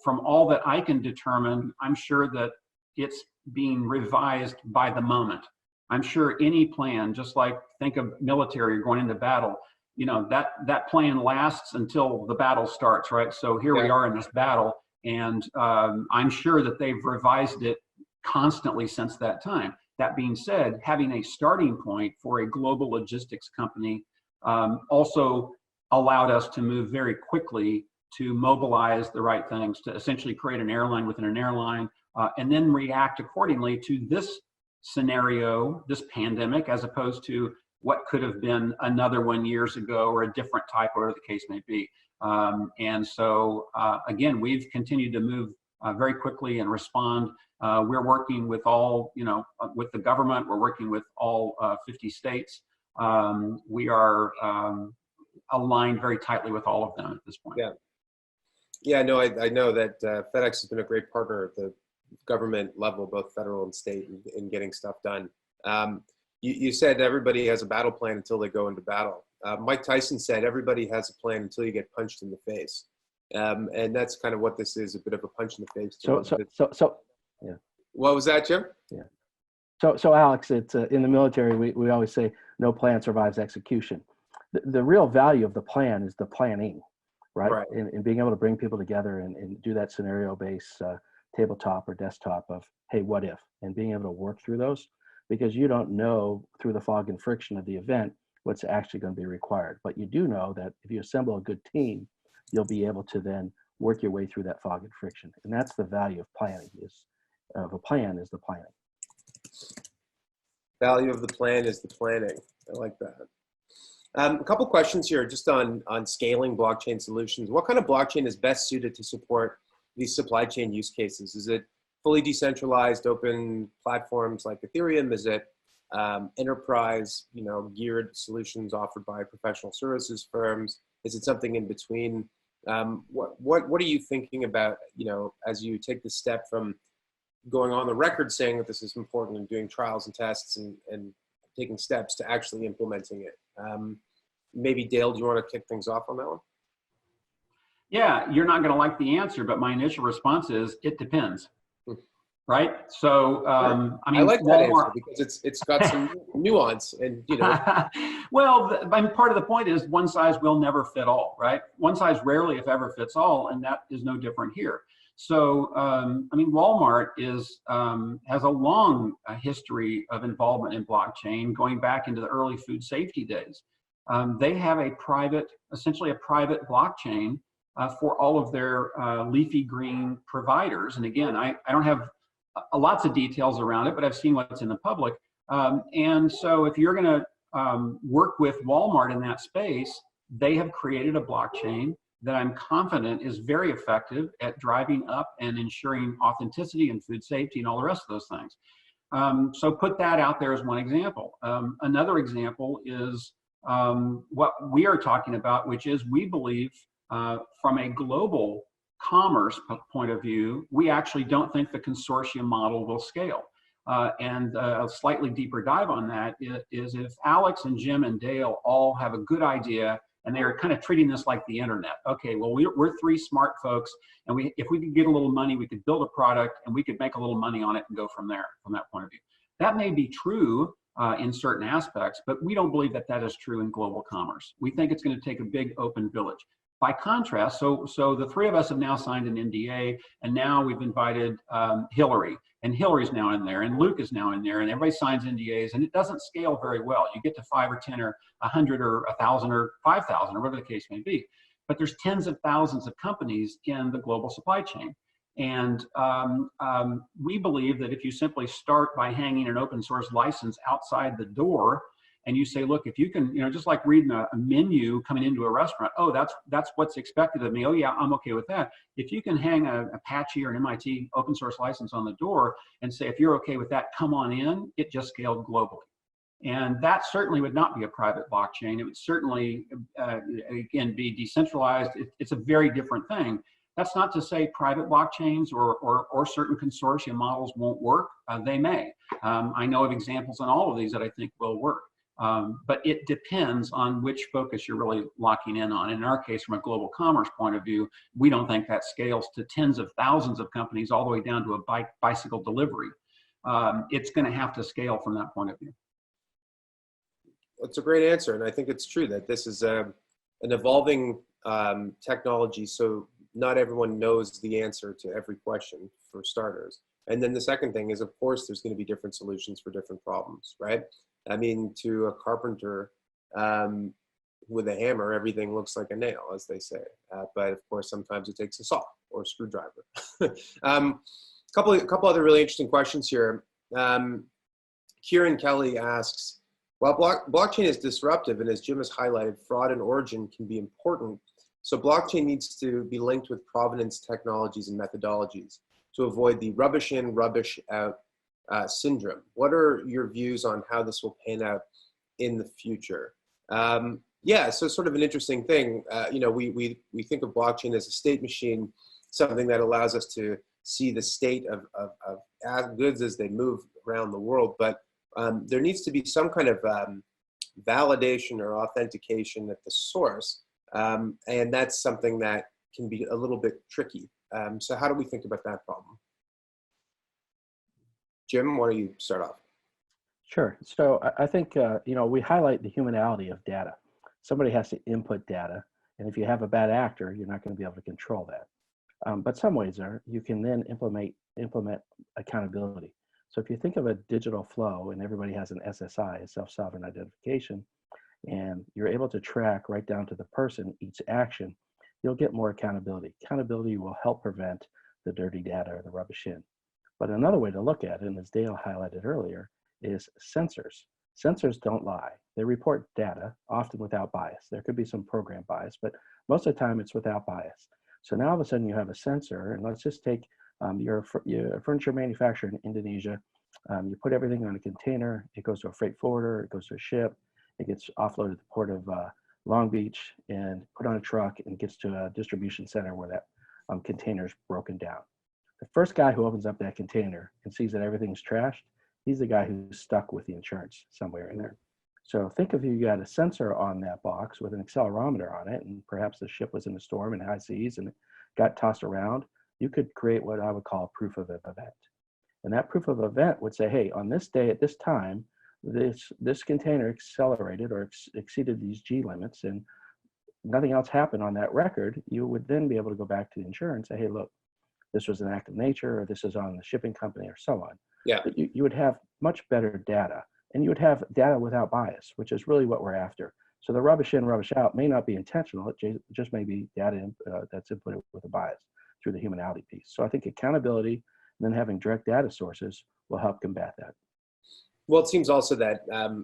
all that I can determine, I'm sure that it's being revised by the moment. I'm sure any plan, just like think of military going into battle, that plan lasts until the battle starts, right? So here we are in this battle, and I'm sure that they've revised it constantly since that time. That being said, having a starting point for a global logistics company also allowed us to move very quickly to mobilize the right things, to essentially create an airline within an airline, and then react accordingly to this scenario, this pandemic, as opposed to what could have been another one years ago or a different type, whatever the case may be. And so, again, we've continued to move very quickly and respond. We're working with all, with the government. We're working with all 50 states. We are aligned very tightly with all of them at this point. Yeah, no, I know that FedEx has been a great partner at the government level, both federal and state, in getting stuff done. You said everybody has a battle plan until they go into battle. Mike Tyson said everybody has a plan until you get punched in the face. And that's kind of what this is, a bit of a punch in the face. Yeah. What was that, Jim? Yeah. So Alex, it's in the military, we always say no plan survives execution. The real value of the plan is the planning, right? In being able to bring people together and do that scenario-based tabletop or desktop of, hey, what if? And being able to work through those, because you don't know through the fog and friction of the event what's actually going to be required. But you do know that if you assemble a good team, you'll be able to then work your way through that fog and friction. And that's the value of planning, of a plan is the planning. Value of the plan is the planning. I like that. A couple questions here just on scaling blockchain solutions. What kind of blockchain is best suited to support these supply chain use cases? Is it fully decentralized open platforms like Ethereum? Is it enterprise, geared solutions offered by professional services firms? Is it something in between? What are you thinking about, as you take the step from going on the record saying that this is important and doing trials and tests and taking steps to actually implementing it? Maybe Dale, do you want to kick things off on that one? Yeah, you're not going to like the answer, but my initial response is it depends. Right? So, I mean, I like that answer because it's got some nuance and, Well, part of the point is one size will never fit all, right? One size rarely, if ever, fits all, and that is no different here. So, I mean, Walmart has a long history of involvement in blockchain going back into the early food safety days. They have essentially a private blockchain for all of their leafy green providers. And again, I don't have lots of details around it, but I've seen what's in the public. And so if you're going to work with Walmart in that space, they have created a blockchain that I'm confident is very effective at driving up and ensuring authenticity and food safety and all the rest of those things. So put that out there as one example. Another example is what we are talking about, which is we believe from a global commerce point of view, we actually don't think the consortium model will scale. And a slightly deeper dive on that is if Alex and Jim and Dale all have a good idea and they're kind of treating this like the internet. Okay, well, we're three smart folks, and if we could get a little money, we could build a product and we could make a little money on it and go from there, from that point of view. That may be true in certain aspects, but we don't believe that that is true in global commerce. We think it's going to take a big open village. By contrast, so the three of us have now signed an NDA, and now we've invited Hillary, and Hillary's now in there, and Luke is now in there, and everybody signs NDAs, and it doesn't scale very well. You get to 5 or 10 or 100 or 1,000 or 5,000 or whatever the case may be. But there's tens of thousands of companies in the global supply chain. And we believe that if you simply start by hanging an open source license outside the door, and you say, look, if you can, just like reading a menu coming into a restaurant, oh, that's what's expected of me. Oh yeah, I'm okay with that. If you can hang a Apache or an MIT open source license on the door and say, if you're okay with that, come on in, it just scaled globally. And that certainly would not be a private blockchain. It would certainly, again, be decentralized. It's a very different thing. That's not to say private blockchains or certain consortium models won't work. They may. I know of examples on all of these that I think will work. But it depends on which focus you're really locking in on. In our case, from a global commerce point of view, we don't think that scales to tens of thousands of companies all the way down to a bicycle delivery. It's going to have to scale from that point of view. It's a great answer, and I think it's true that this is an evolving technology, so not everyone knows the answer to every question, for starters. And then the second thing is, of course, there's going to be different solutions for different problems, right? I mean, to a carpenter with a hammer, everything looks like a nail, as they say. But of course, sometimes it takes a saw or a screwdriver. Couple other really interesting questions here. Kieran Kelly asks, while blockchain is disruptive, and as Jim has highlighted, fraud and origin can be important, so blockchain needs to be linked with provenance technologies and methodologies to avoid the rubbish in, rubbish out syndrome. What are your views on how this will pan out in the future? Yeah, so sort of an interesting thing. We think of blockchain as a state machine, something that allows us to see the state of goods as they move around the world, but there needs to be some kind of validation or authentication at the source, and that's something that can be a little bit tricky. So how do we think about that problem? Jim, why don't you start off? Sure. So I think, we highlight the humanality of data. Somebody has to input data, and if you have a bad actor, you're not going to be able to control that. But some ways are, you can then implement accountability. So if you think of a digital flow and everybody has an SSI, a self-sovereign identification, and you're able to track right down to the person each action, you'll get more accountability. Accountability will help prevent the dirty data or the rubbish in. But another way to look at it, and as Dale highlighted earlier, is sensors. Sensors don't lie. They report data, often without bias. There could be some program bias, but most of the time it's without bias. So now all of a sudden you have a sensor, and let's just take your furniture manufacturer in Indonesia. You put everything on a container, it goes to a freight forwarder, it goes to a ship, it gets offloaded at the port of Long Beach and put on a truck and gets to a distribution center where that container is broken down. The first guy who opens up that container and sees that everything's trashed, he's the guy who's stuck with the insurance somewhere in there. So think if you got a sensor on that box with an accelerometer on it, and perhaps the ship was in a storm in high seas and it got tossed around, you could create what I would call a proof of event. And that proof of event would say, hey, on this day at this time, this container accelerated or exceeded these G limits, and nothing else happened on that record. You would then be able to go back to the insurer and say, hey, look, this was an act of nature, or this is on the shipping company, or so on. Yeah. But you would have much better data, and you would have data without bias, which is really what we're after. So the rubbish in, rubbish out may not be intentional. It just may be data that's inputted with a bias through the humanality piece. So I think accountability and then having direct data sources will help combat that. Well, it seems also that,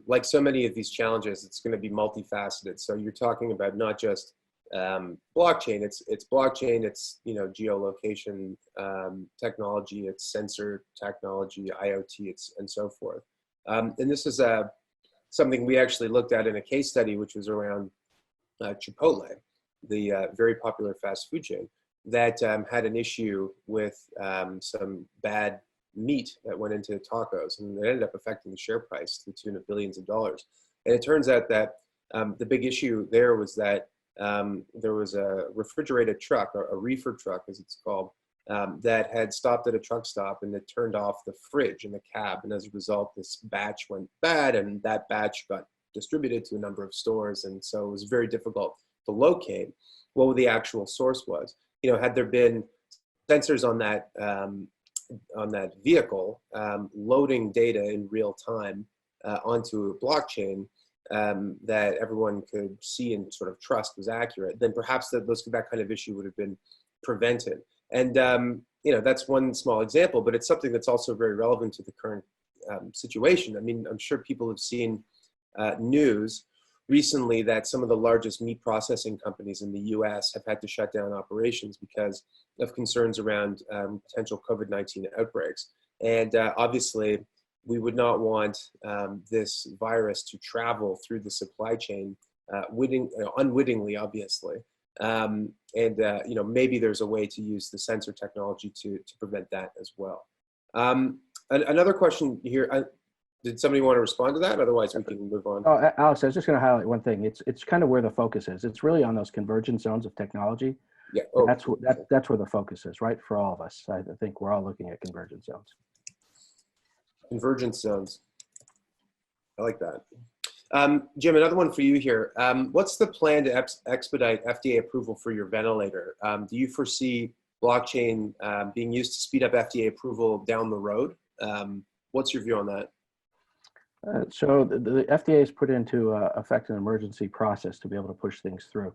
like so many of these challenges, it's going to be multifaceted. So you're talking about not just blockchain, it's blockchain, it's geolocation technology, it's sensor technology, IoT, and so forth. And this is something we actually looked at in a case study, which was around Chipotle, the very popular fast food chain, that had an issue with some bad meat that went into tacos, and it ended up affecting the share price to the tune of billions of dollars. And it turns out that the big issue there was that there was a refrigerated truck, or a reefer truck as it's called, that had stopped at a truck stop and it turned off the fridge in the cab. And as a result, this batch went bad and that batch got distributed to a number of stores. And so it was very difficult to locate what the actual source was. Had there been sensors on that vehicle loading data in real time onto a blockchain that everyone could see and sort of trust was accurate, then perhaps that kind of issue would have been prevented. And that's one small example, but it's something that's also very relevant to the current situation. I mean, I'm sure people have seen news recently that some of the largest meat processing companies in the US have had to shut down operations because of concerns around potential COVID-19 outbreaks. And obviously, we would not want this virus to travel through the supply chain unwittingly, obviously. Maybe there's a way to use the sensor technology to prevent that as well. Another question here. Did somebody want to respond to that? Otherwise, we can move on. Oh, Alex, I was just going to highlight one thing. It's kind of where the focus is. It's really on those convergence zones of technology. Yeah. Oh. That's where the focus is, right? For all of us, I think we're all looking at convergence zones. Convergence zones. I like that. Jim, another one for you here. What's the plan to expedite FDA approval for your ventilator? Do you foresee blockchain being used to speed up FDA approval down the road? What's your view on that? So the FDA has put into effect an emergency process to be able to push things through,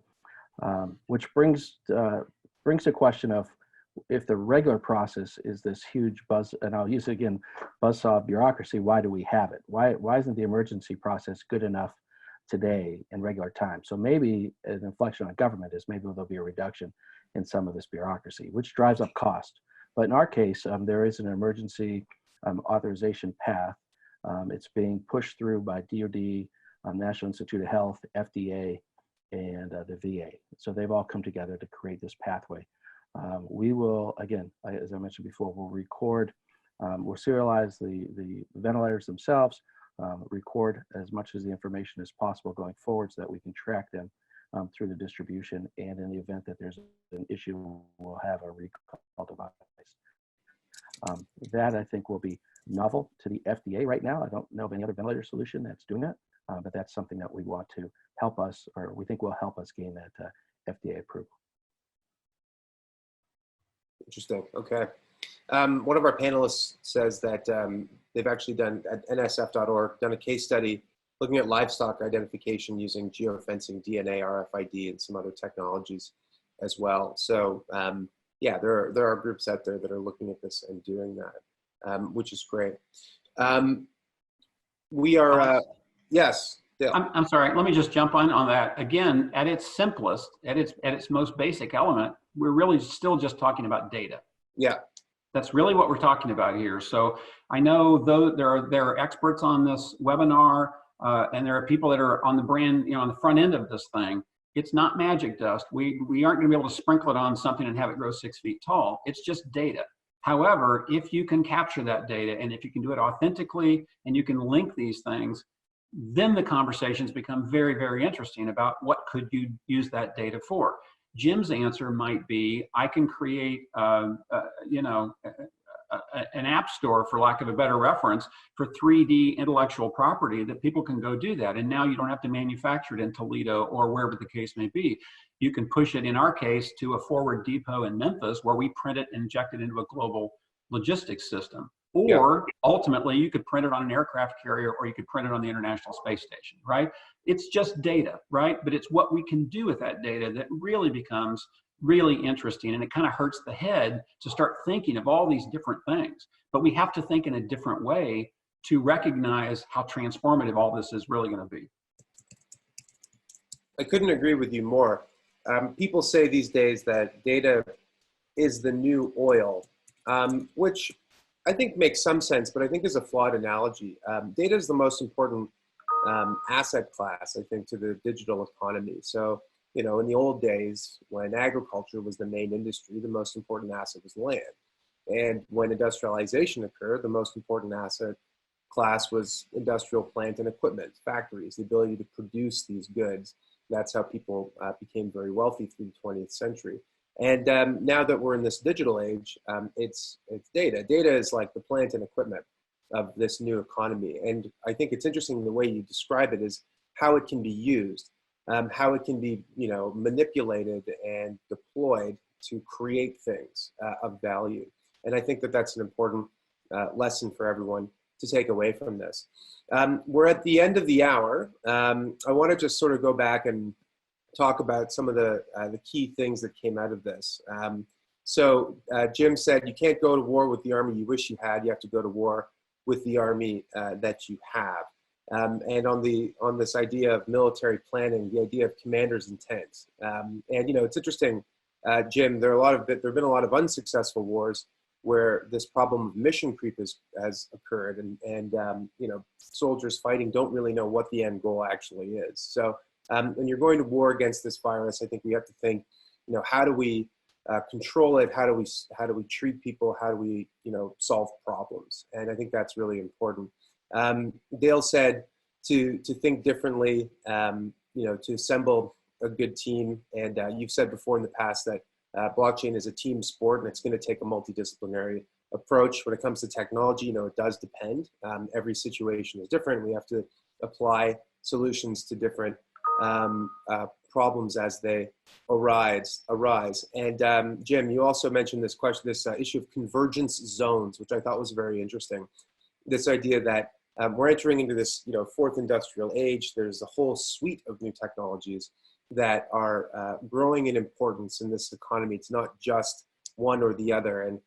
which brings the question of if the regular process is this huge buzz, and I'll use it again, buzzsaw bureaucracy, why do we have it? Why isn't the emergency process good enough today in regular time? So maybe an inflection on government is maybe there'll be a reduction in some of this bureaucracy, which drives up cost. But in our case, there is an emergency authorization path. It's being pushed through by DoD, National Institute of Health, FDA, and the VA. So they've all come together to create this pathway. We will, again, as I mentioned before, we'll record, we'll serialize the ventilators themselves, record as much of the information as possible going forward so that we can track them through the distribution. And in the event that there's an issue, we'll have a recall device. That I think will be novel to the FDA right now. I don't know of any other ventilator solution that's doing that, but that's something that we want to help us, or we think will help us gain that FDA approval. Interesting. Okay. One of our panelists says that they've actually done at nsf.org done a case study looking at livestock identification using geofencing, DNA, RFID, and some other technologies as well. So yeah, there are groups out there that are looking at this and doing that, which is great. We are, yes. Dale. I'm sorry, let me just jump on that. Again, at its simplest, at its most basic element, we're really still just talking about data. Yeah. That's really what we're talking about here. So I know though there are experts on this webinar, and there are people that are on the brand, on the front end of this thing. It's not magic dust. We aren't going to be able to sprinkle it on something and have it grow 6 feet tall. It's just data. However, if you can capture that data and if you can do it authentically and you can link these things, then the conversations become very, very interesting about what could you use that data for. Jim's answer might be, I can create, an app store, for lack of a better reference, for 3D intellectual property that people can go do that. And now you don't have to manufacture it in Toledo or wherever the case may be. You can push it, in our case, to a forward depot in Memphis where we print it and inject it into a global logistics system. Or ultimately, you could print it on an aircraft carrier or you could print it on the International Space Station, right? It's just data, right? But it's what we can do with that data that really becomes really interesting. And it kind of hurts the head to start thinking of all these different things. But we have to think in a different way to recognize how transformative all this is really going to be. I couldn't agree with you more. People say these days that data is the new oil, which I think makes some sense, but I think is a flawed analogy. Data is the most important asset class, I think, to the digital economy. So, in the old days, when agriculture was the main industry, the most important asset was land. And when industrialization occurred, the most important asset class was industrial plant and equipment, factories, the ability to produce these goods. That's how people became very wealthy through the 20th century. And now that we're in this digital age, it's data. Data is like the plant and equipment of this new economy. And I think it's interesting the way you describe it is how it can be used, how it can be, manipulated and deployed to create things of value. And I think that that's an important lesson for everyone to take away from this. We're at the end of the hour. I want to just sort of go back and talk about some of the key things that came out of this. So Jim said, you can't go to war with the army you wish you had. You have to go to war with the army that you have. And on this idea of military planning, the idea of commander's intent. And it's interesting, Jim. There have been a lot of unsuccessful wars where this problem of mission creep has occurred, and soldiers fighting don't really know what the end goal actually is. So when you're going to war against this virus, I think we have to think, how do we control it? How do we treat people? How do we solve problems? And I think that's really important. Dale said to think differently, to assemble a good team. And you've said before in the past that blockchain is a team sport, and it's going to take a multidisciplinary approach. When it comes to technology, it does depend. Every situation is different. We have to apply solutions to different problems as they arise. And Jim, you also mentioned this issue of convergence zones, which I thought was very interesting. This idea that we're entering into this, fourth industrial age. There's a whole suite of new technologies that are growing in importance in this economy. It's not just one or the other. And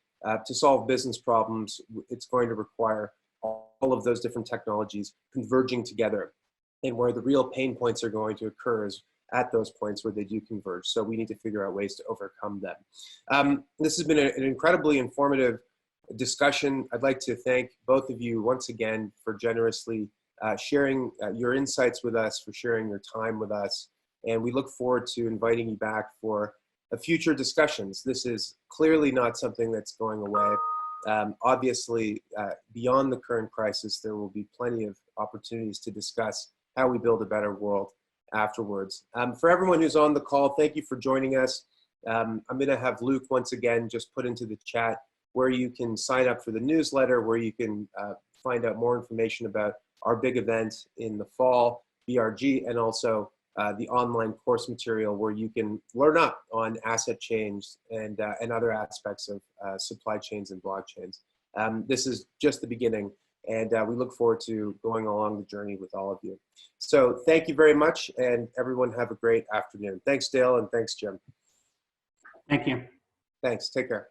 to solve business problems, it's going to require all of those different technologies converging together. And where the real pain points are going to occur is at those points where they do converge. So we need to figure out ways to overcome them. This has been an incredibly informative discussion. I'd like to thank both of you once again for generously sharing your insights with us, for sharing your time with us. And we look forward to inviting you back for future discussions. This is clearly not something that's going away. Obviously, beyond the current crisis, there will be plenty of opportunities to discuss how we build a better world afterwards. For everyone who's on the call, thank you for joining us. I'm going to have Luke once again just put into the chat where you can sign up for the newsletter, where you can find out more information about our big event in the fall, BRG, and also the online course material where you can learn up on asset chains and other aspects of supply chains and blockchains. This is just the beginning, and we look forward to going along the journey with all of you. So thank you very much, and everyone have a great afternoon. Thanks, Dale, and thanks, Jim. Thank you. Thanks. Take care.